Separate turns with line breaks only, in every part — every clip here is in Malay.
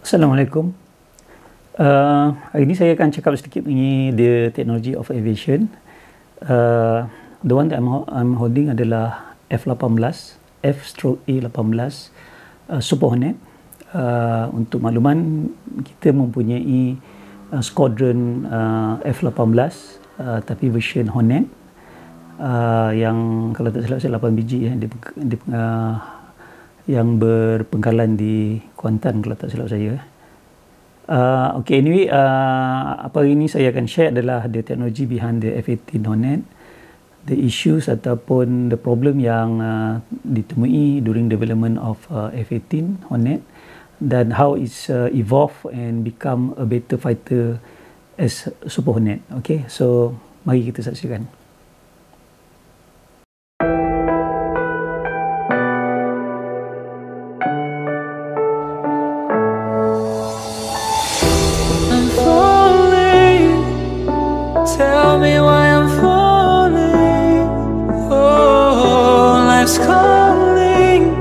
Assalamualaikum. Hari ini saya akan cakap sedikit mengenai the technology of aviation. The one that I'm holding adalah F-18, F-A18 Super Hornet. Untuk makluman, kita mempunyai squadron F-18 tapi version Hornet yang kalau tak silap saya 8 biji yang berpengkalan di Kuantan kalau tak silap saya. Okay, anyway, apa ini saya akan share adalah the technology behind the F-18 Hornet, the issues ataupun the problem yang ditemui during development of F-18 Hornet, dan how it's evolved and become a better fighter as Super Hornet. Okay, so mari kita saksikan.
Tell me why I'm falling. Oh, life's calling,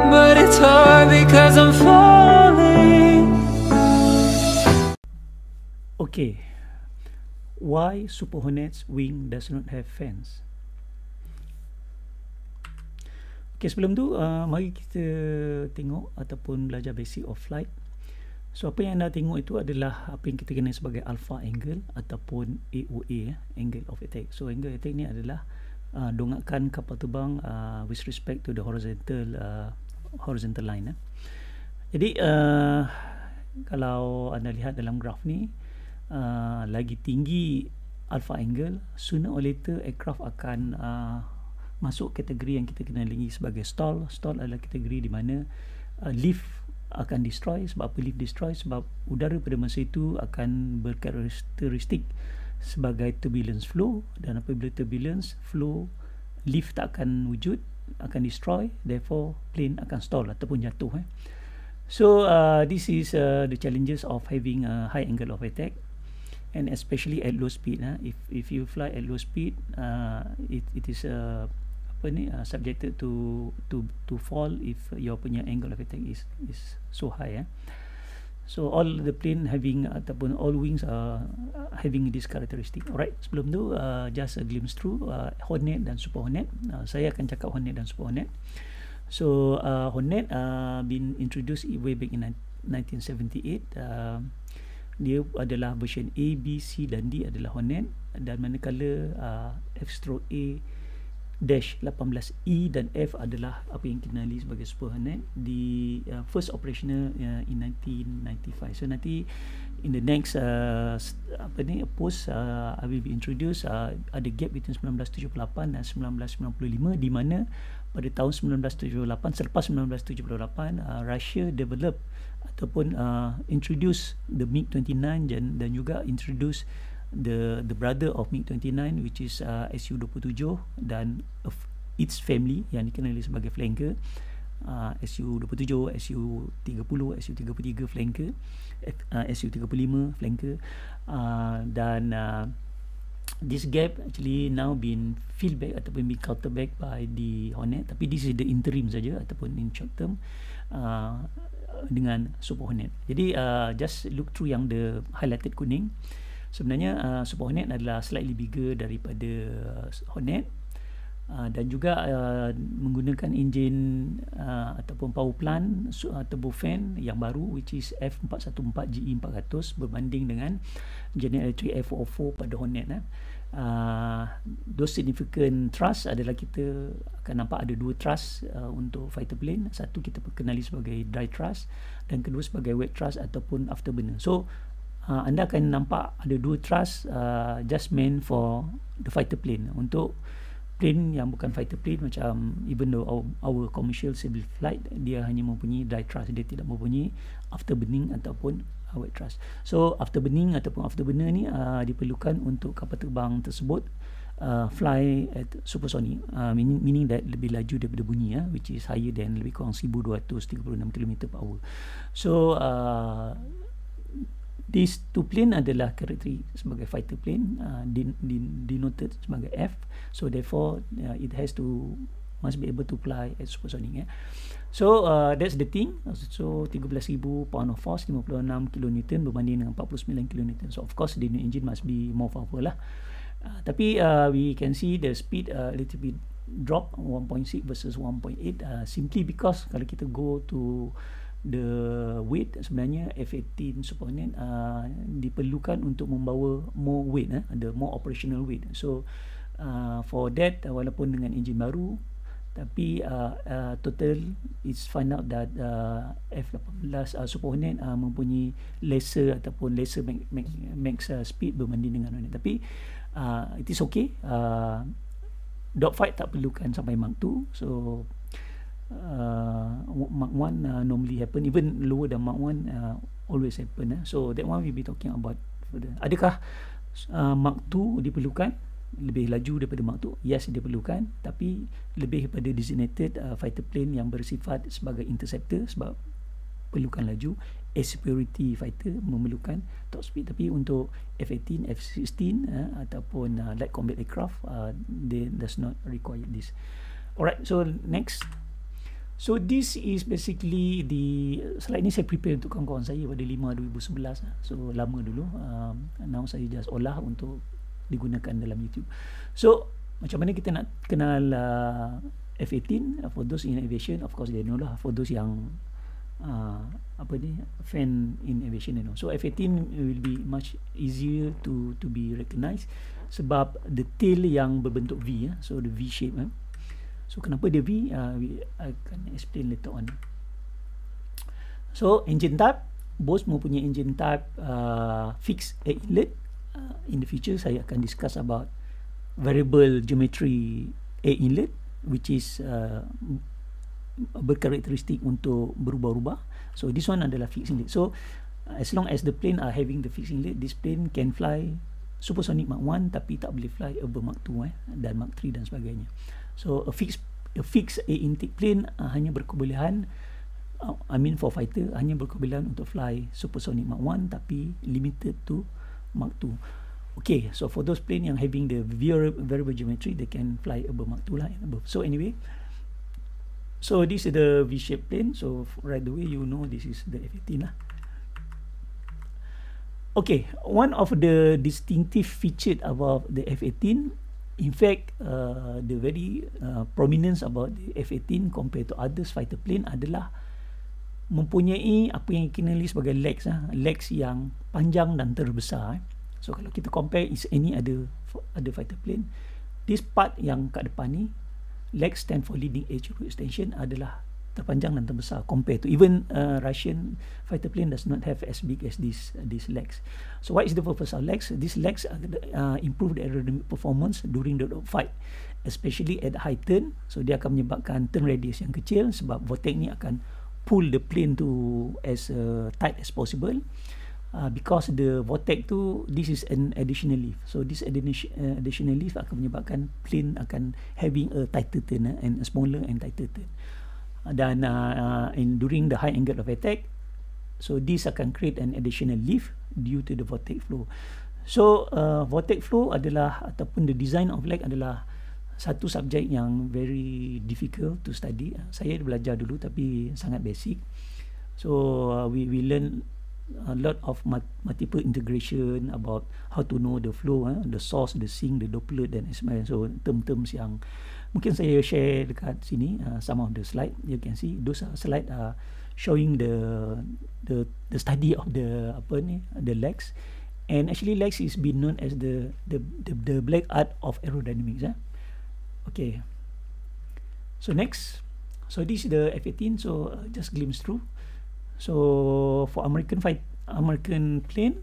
but it's hard because I'm falling.
Okay, why Super Hornet's wing does not have fans? Okay, sebelum tu mari kita tengok ataupun belajar basic of flight. So apa yang anda tengok itu adalah apa yang kita kenal sebagai alpha angle ataupun AOA, angle of attack. So angle of attack ni adalah dongakkan kapal terbang with respect to the horizontal line. Jadi kalau anda lihat dalam graf ni, lagi tinggi alpha angle, sooner or later aircraft akan masuk kategori yang kita kenal lagi sebagai stall. Stall adalah kategori di mana lift akan destroy. Sebab apa lift destroy? Sebab udara pada masa itu akan berkarakteristik sebagai turbulence flow, dan apabila turbulence flow, lift tak akan wujud, akan destroy, therefore plane akan stall ataupun jatuh. So this is the challenges of having a high angle of attack, and especially at low speed. If you fly at low speed, it is subjected to fall if your punya angle of attack is so high. So all the plane having ataupun all wings are having this characteristic. Alright, sebelum tu just a glimpse through Hornet dan Super Hornet. Saya akan cakap Hornet dan Super Hornet. So Hornet been introduced way back in 1978. Dia adalah version A, B, C dan D adalah Hornet, dan manakala F-18E dan F adalah apa yang kita kenali sebagai Super Hornet di first operational in 1995. So nanti in the next post I will be introduce ada gap between 1978 dan 1995, di mana pada tahun 1978, selepas 1978 Russia develop ataupun introduce the MiG-29 dan juga introduce the brother of MiG-29, which is Su-27 dan its family yang dikenali sebagai flanker, Su-27, Su-30, Su-33 flanker, Su-35 flanker, dan this gap actually now been filled back ataupun been counter back by the Hornet, tapi this is the interim saja ataupun in short term dengan Super Hornet. Jadi just look through yang the highlighted kuning. Sebenarnya Super Hornet adalah slightly bigger daripada Hornet, dan juga menggunakan enjin ataupun power plant turbofan yang baru, which is F414 GE400 berbanding dengan General Electric F404 pada Hornet. Those significant thrust adalah kita akan nampak ada dua thrust untuk fighter plane. Satu kita kenali sebagai dry thrust, dan kedua sebagai wet thrust ataupun afterburner. So anda akan nampak ada dua thrust just meant for the fighter plane. Untuk plane yang bukan fighter plane, macam even though our commercial civil flight, dia hanya mempunyai dry thrust, dia tidak mempunyai afterburning ataupun wet thrust. So afterburning ataupun afterburner ni diperlukan untuk kapal terbang tersebut fly at supersonic, meaning that lebih laju daripada bunyi, which is higher than lebih kurang 1236 km/h. So these two plane adalah karakteristik sebagai fighter plane, denoted sebagai F. So therefore it must be able to fly at supersonic. So that's the thing. So 13,000 pound of force, 56 kilonewton berbanding dengan 49 kilonewton. So of course the new engine must be more powerful lah. Tapi we can see the speed a little bit drop 1.6 versus 1.8 simply because kalau kita go to the weight, sebenarnya F18 Superhornet diperlukan untuk membawa more weight, the more operational weight. So for that, walaupun dengan enjin baru, tapi total is find out that F18 Superhornet mempunyai lesser ataupun lesser max speed berbanding dengan Hornet. Tapi it is okay. Dogfight tak perlukan sampai Mark 2. So Mark 1 normally happen, even lower than Mark 1 always happen. So that one we'll be talking about further. Adakah Mark 2 diperlukan lebih laju daripada Mark 2? Yes, diperlukan, tapi lebih kepada designated fighter plane yang bersifat sebagai interceptor, sebab perlukan laju. Air superiority fighter memerlukan top speed, tapi untuk F-18, F-16 ataupun light combat aircraft they does not require this. Alright, so next. So this is basically the slide ni saya prepare untuk kawan-kawan saya pada 5/2011. So lama dulu. Now saya just olah untuk digunakan dalam YouTube. So macam mana kita nak kenal F-18? For those in aviation, of course they know lah. For those yang fan in aviation, you know. So F-18 will be much easier to be recognized sebab the tail yang berbentuk V, so the V shape. So kenapa dia V? I akan explain later on. So engine type, Bose mempunyai engine type fixed air inlet. In the future saya akan discuss about variable geometry air inlet, which is berkarakteristik untuk berubah-ubah. So this one adalah fixed inlet. So as long as the plane are having the fixed inlet, this plane can fly supersonic Mark 1 tapi tak boleh fly above Mark 2 dan Mark 3 dan sebagainya. So a fixed air intake plane hanya berkebolehan for fighter hanya berkebolehan untuk fly supersonic Mark 1 tapi limited to Mark 2. Okay, so for those plane yang having the variable geometry, they can fly above Mark 2 lah and above. So anyway, so this is the V-shaped plane. So right away you know this is the F-18 lah. Okay, one of the distinctive feature about the F-18, in fact, the very prominence about the F-18 compared to others fighter plane adalah mempunyai apa yang dikenali sebagai legs, legs yang panjang dan terbesar. So kalau kita compare is any other fighter plane, this part yang kat depan ni, legs stand for leading edge root extension, adalah terpanjang dan terbesar compared to even Russian fighter plane does not have as big as these legs. So what is the purpose of legs? These legs improve the aerodynamic performance during the fight, especially at high turn. So dia akan menyebabkan turn radius yang kecil sebab vortex ni akan pull the plane to as tight as possible. Because the vortex tu, this is an additional lift. So this additional lift akan menyebabkan plane akan having a tighter turn and a smaller and tighter turn. Dan during the high angle of attack, so this akan create an additional lift due to the vortex flow. So vortex flow adalah, ataupun the design of leg adalah satu subjek yang very difficult to study. Saya belajar dulu tapi sangat basic. So we learn a lot of multiple integration about how to know the flow, the source, the sink, the Doppler dan sebagainya. So term-terms yang mungkin saya share dekat sini, some of the slide you can see, those slide showing the study of the legs. And actually legs is been known as the black art of aerodynamics. Okay, so next, so this is the F-18. So just glimpse through. So for American plane,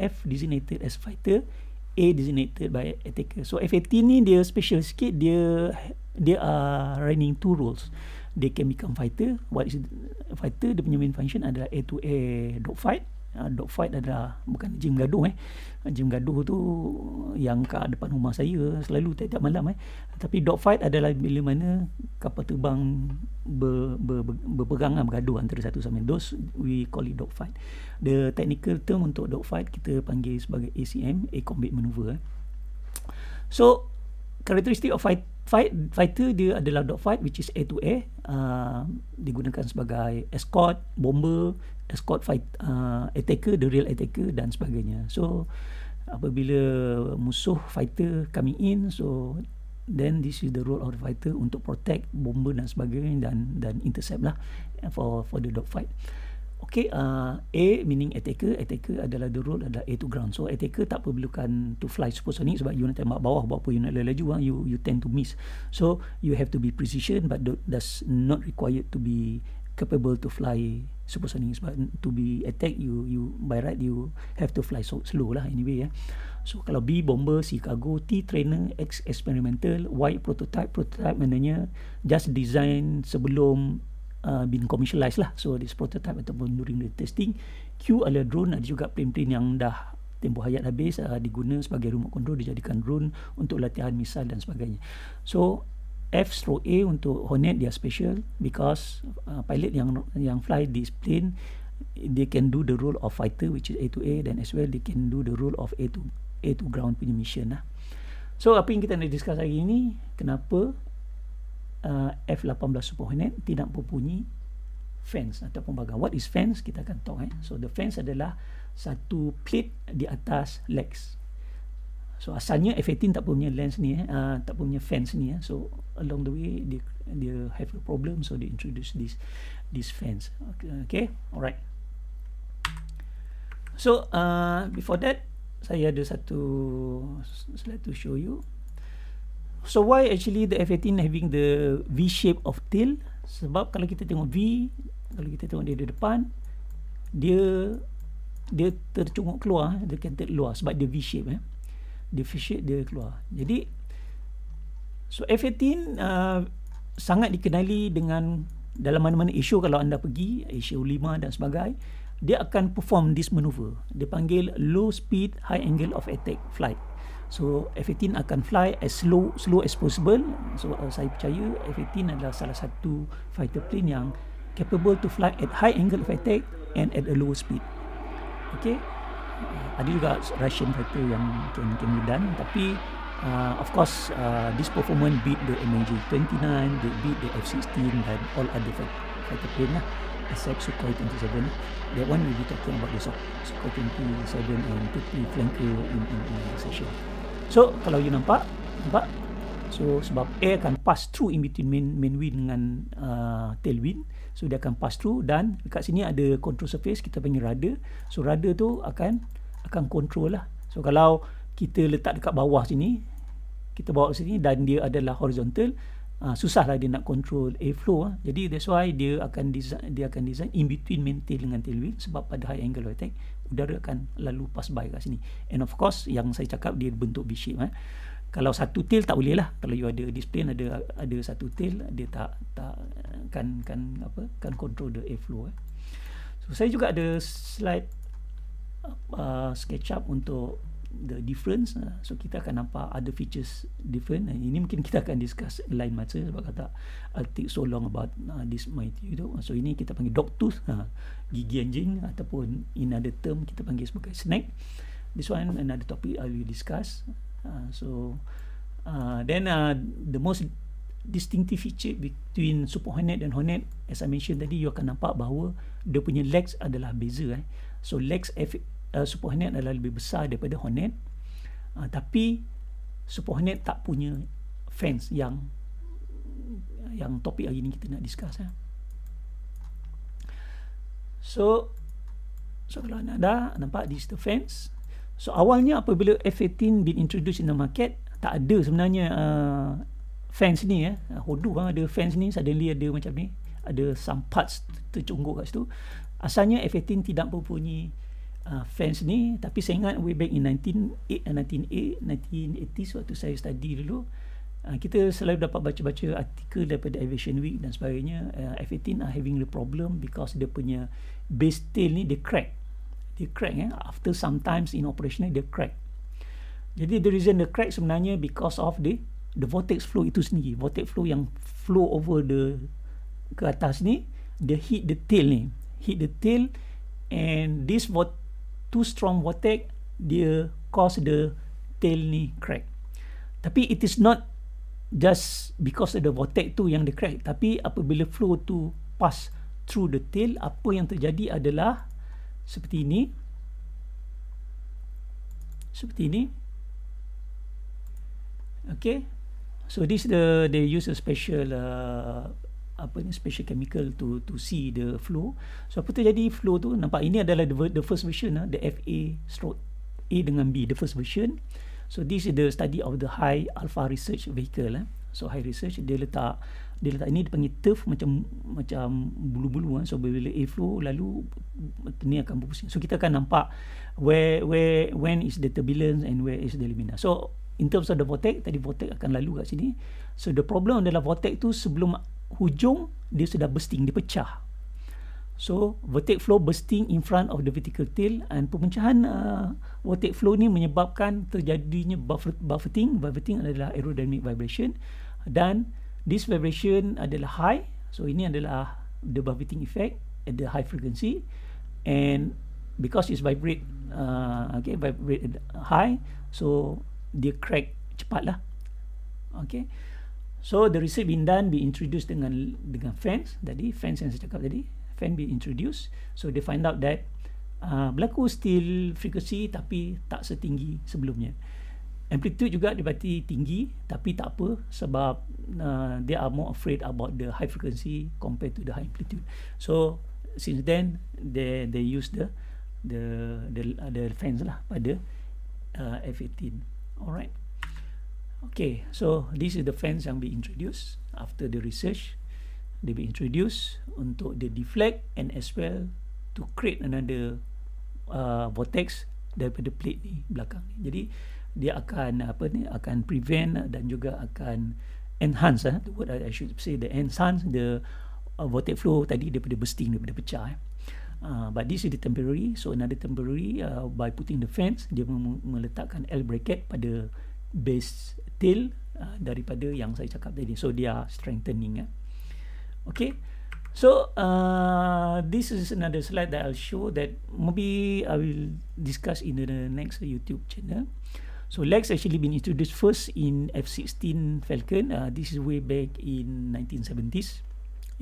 F designated as fighter, A designated by attacker. So F-18 ni dia special sikit, dia are running two roles. They can become fighter. What is fighter? Dia punya main function adalah air to air dogfight. Dogfight adalah bukan gym gaduh. Gym gaduh tu yang kat depan rumah saya selalu tiap-tiap malam. Tapi dogfight adalah bila mana kapal terbang berpegang, bergaduh antara satu sama lain. Those we call it dogfight. The technical term untuk dogfight kita panggil sebagai ACM, Air Combat Maneuver. So karakteristik of fighter dia adalah dogfight, which is air to air, digunakan sebagai escort, bomber, escort fight, attacker, the real attacker dan sebagainya. So apabila musuh fighter coming in, so then this is the role of the fighter untuk protect bomber dan sebagainya dan intercept lah for the dogfight. Okay, A meaning attacker adalah the role adalah air to ground. So attacker tak perlukan to fly supersonic sebab you nak tembak bawah, buat apa you nak laju, you tend to miss. So you have to be precision, but that's not required to be capable to fly supersonic. Sebab to be attack, you by right you have to fly so slow lah anyway. So kalau B bomber, C cargo, T trainer, X experimental, Y prototype maknanya just design sebelum been commercialized lah. So this prototype ataupun during the testing. Q adalah drone, ada juga plane-plane yang dah tempoh hayat habis, diguna sebagai remote control, dijadikan drone untuk latihan misal dan sebagainya. So F/A untuk Hornet, dia special because pilot yang fly this plane, they can do the role of fighter, which is A to A, dan as well they can do the role of A to ground punya mission lah. So apa yang kita nak discuss hari ini, kenapa F-18 Super Hornet tidak mempunyai fans ataupun bagang. What is fans? Kita akan talk. So the fans adalah satu plate di atas legs. So asalnya F-18 tak punya lens ni, tak punya fans ni. So along the way dia have a problem, so they introduce this fans. Okay, alright. So before that, saya ada satu slide to show you. So why actually the F-18 having the V shape of tail? Sebab kalau kita tengok V, kalau kita tengok dia di depan, dia tercunguk keluar, dia canted luar sebab dia V shape. Dia V shape, dia keluar. Jadi so F-18 sangat dikenali dengan dalam mana-mana issue. Kalau anda pergi issue 5 dan sebagainya, dia akan perform this maneuver. Dia panggil low speed high angle of attack flight. So F-18 akan fly as slow as possible. So saya percaya F-18 adalah salah satu fighter plane yang capable to fly at high angle of attack and at a low speed. Okay, ada juga Russian fighter yang can be done, tapi of course this performance beat the MiG-29, they beat the F-16 dan all other fighter plane lah, except Sukhoi 27. That one we'll be talking about the Sukhoi 27 and 30 flanker in session. So kalau you nampak, so sebab air akan pass through in between main wing dengan tailwind, so dia akan pass through, dan dekat sini ada control surface, kita panggil rudder. So rudder tu akan control lah. So kalau kita letak dekat bawah sini, kita bawa ke sini dan dia adalah horizontal, susahlah dia nak control airflow. Jadi that's why dia akan design in between main tail dengan tailwind, sebab pada high angle of attack udara akan lalu pass by kat sini. And of course yang saya cakap dia bentuk V shape. Kalau satu tail tak boleh lah. Kalau you ada display ada satu tail, dia tak kan control the airflow. So saya juga ada slide sketch up untuk the difference. So kita akan nampak ada features different. Ini mungkin kita akan discuss lain masa, sebab kata I'll take so long about this mighty tu. So ini kita panggil dog tooth, gigi anjing, ataupun in other term kita panggil sebagai snake. This one another topic I will discuss. Then the most distinctive feature between Super Hornet dan Hornet, as I mentioned tadi, you akan nampak bahawa dia punya legs adalah beza. So legs Super Hornet adalah lebih besar daripada Hornet, tapi Super Hornet tak punya fans yang topik hari ni kita nak discuss. So kalau anda dah nampak, this is the fans. So awalnya apabila F-18 been introduced in the market, tak ada sebenarnya fans ni. Hodu ada fans ni, suddenly ada macam ni, ada some parts tercungguk kat situ. Asalnya F-18 tidak mempunyai fans ni, tapi saya ingat way back in 1980s waktu saya study dulu, kita selalu dapat baca-baca artikel daripada Aviation Week dan sebagainya. F-18 are having the problem because dia punya base tail ni dia crack. After sometimes in operational dia crack. Jadi the reason the crack sebenarnya because of the vortex flow itu sendiri. Vortex flow yang flow over ke atas ni, dia hit the tail and this too strong vortex dia cause the tail ni crack. Tapi it is not just because of the vortex tu yang dia crack, tapi apabila flow tu pass through the tail, apa yang terjadi adalah seperti ini. Okay, so this they use a special special chemical to see the flow. So apa terjadi flow tu, nampak ini adalah the first version, the FA/A dengan B, the first version. So this is the study of the high alpha research vehicle. So high research dia letak ini dipanggil turf, macam bulu-bulu. So bila air flow lalu ni akan berpusing. So kita akan nampak when is the turbulence and where is the lamina. So in terms of the vortex, tadi vortex akan lalu kat sini. So the problem adalah vortex tu sebelum hujung dia sudah bursting, dia pecah. So vortex flow bursting in front of the vertical tail, and pemecahan vortex flow ni menyebabkan terjadinya buffeting. Buffeting adalah aerodynamic vibration, dan this vibration adalah high. So ini adalah the buffeting effect at the high frequency, and because it's vibrate high, so dia crack cepat lah. Okay, so the research been introduced dengan fans tadi, fans yang saya cakap tadi, fan be introduced. So they find out that berlaku still frequency tapi tak setinggi sebelumnya. Amplitude juga dibati tinggi, tapi tak apa, sebab they are more afraid about the high frequency compared to the high amplitude. So since then they use the fans lah pada F18. Alright. Okay, so this is the fans yang be introduced after the research. They be introduced untuk the deflect and as well to create another vortex daripada plate ni belakang ni. Jadi dia akan akan prevent dan juga akan enhance the word I should say, the enhance the vortex flow tadi daripada bursting, daripada pecah. But this is the temporary. So another temporary, by putting the fans, dia meletakkan L bracket pada base tail daripada yang saya cakap tadi. So dia strengthening. Okay, so this is another slide that I'll show that maybe I will discuss in the next YouTube channel. So legs actually been introduced first in F-16 Falcon. This is way back in 1970s.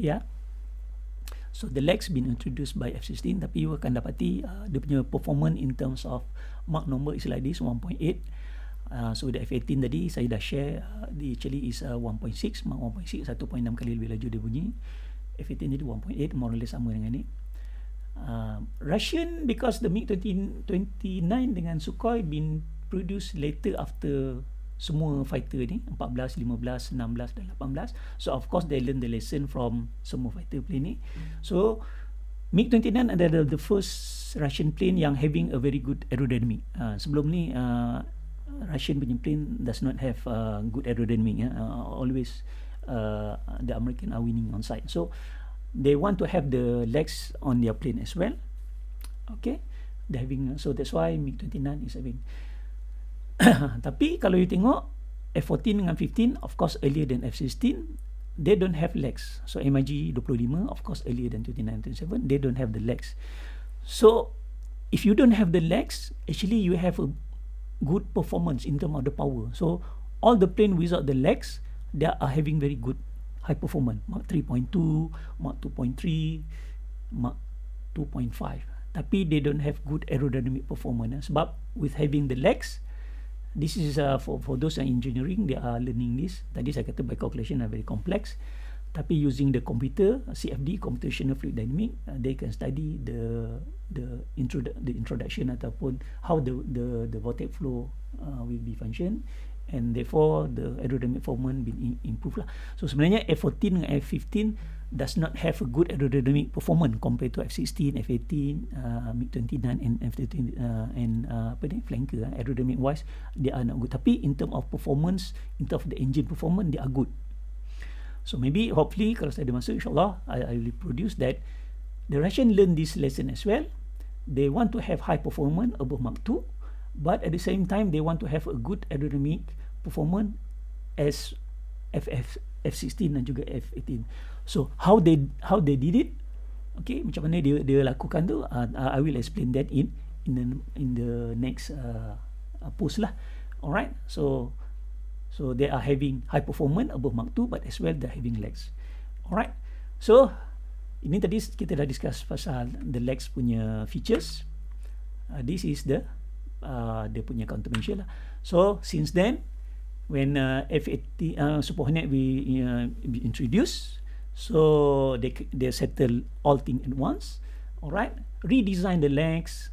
Yeah. So the legs been introduced by F-16, tapi you akan dapati dia punya performance in terms of Mach number is like this, 1.8. So the F-18 tadi saya dah share, actually is 1.6, Mach 1.6, 1.6 kali lebih laju dia bunyi. F-18 jadi 1.8, more or less sama dengan ni. Russian, because the MiG-29 dengan Sukhoi been produced later after semua fighter ni, 14, 15, 16 dan 18. So of course they learn the lesson from semua fighter plane ni. So MiG-29 adalah the first Russian plane yang having a very good aerodynamic. Sebelum ni Russian punya plane does not have good aerodynamic. Always the American are winning on side. So they want to have the legs on their plane as well. Okay, they having, so that's why MiG-29 is having. Tapi kalau you tengok F-14 dengan 15, of course earlier than F-16, they don't have legs. So MiG-25, of course earlier than 29-27, they don't have the legs. So if you don't have the legs, actually you have a good performance in terms of the power. So all the plane without the legs, they are having very good high performance. Mach 3.2, Mach 2.3, Mach 2.5. Tapi they don't have good aerodynamic performance. Sebab with having the legs, this is for those yang engineering, they are learning this. Tadi saya kata by calculation are very complex, tapi using the computer, CFD, computational fluid dynamic, they can study the introduction ataupun how the vortex flow will be function, and therefore the aerodynamic performance been improved lah. So sebenarnya F-14 dengan F-15 does not have a good aerodynamic performance compared to F-16, F-18, MiG-29 and F-13 and flanker. Aerodynamic wise they are not good, tapi in term of performance, in term of the engine performance, they are good. So maybe hopefully kalau saya ada masa, insyaAllah I will produce that. The Russian learn this lesson as well. They want to have high performance above Mach 2, but at the same time they want to have a good aerodynamic performance as F-16 dan juga F-18. So how they did it, okay, macam mana dia lakukan tu, I will explain that in the next post lah. Alright, so So they are having high performance above Mark II, but as well they're having lags. Alright, so ini tadi kita dah discuss pasal the lags punya features. This is the dia punya countermeasure lah. So since then, when FAT SuperHornet we introduced, so they settle all things at once. Alright, redesign the lags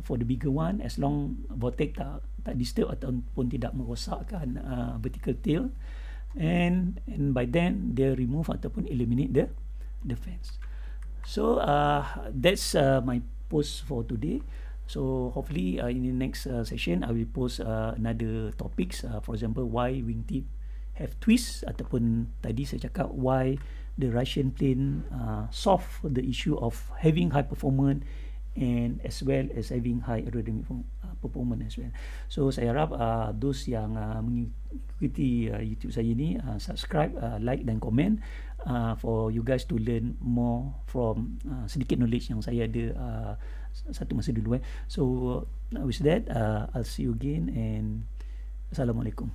for the bigger one, as long vortex tak disturb ataupun tidak merosakkan vertical tail, and by then they remove ataupun eliminate the fence. So that's my post for today. So hopefully in the next session I will post another topics, for example why wingtip have twist, ataupun tadi saya cakap why the Russian plane solve the issue of having high performance and as well as having high aerodynamic performance as well. So saya harap those yang mengikuti YouTube saya ni subscribe, like dan komen for you guys to learn more from sedikit knowledge yang saya ada satu masa dulu. So with that I'll see you again, and Assalamualaikum.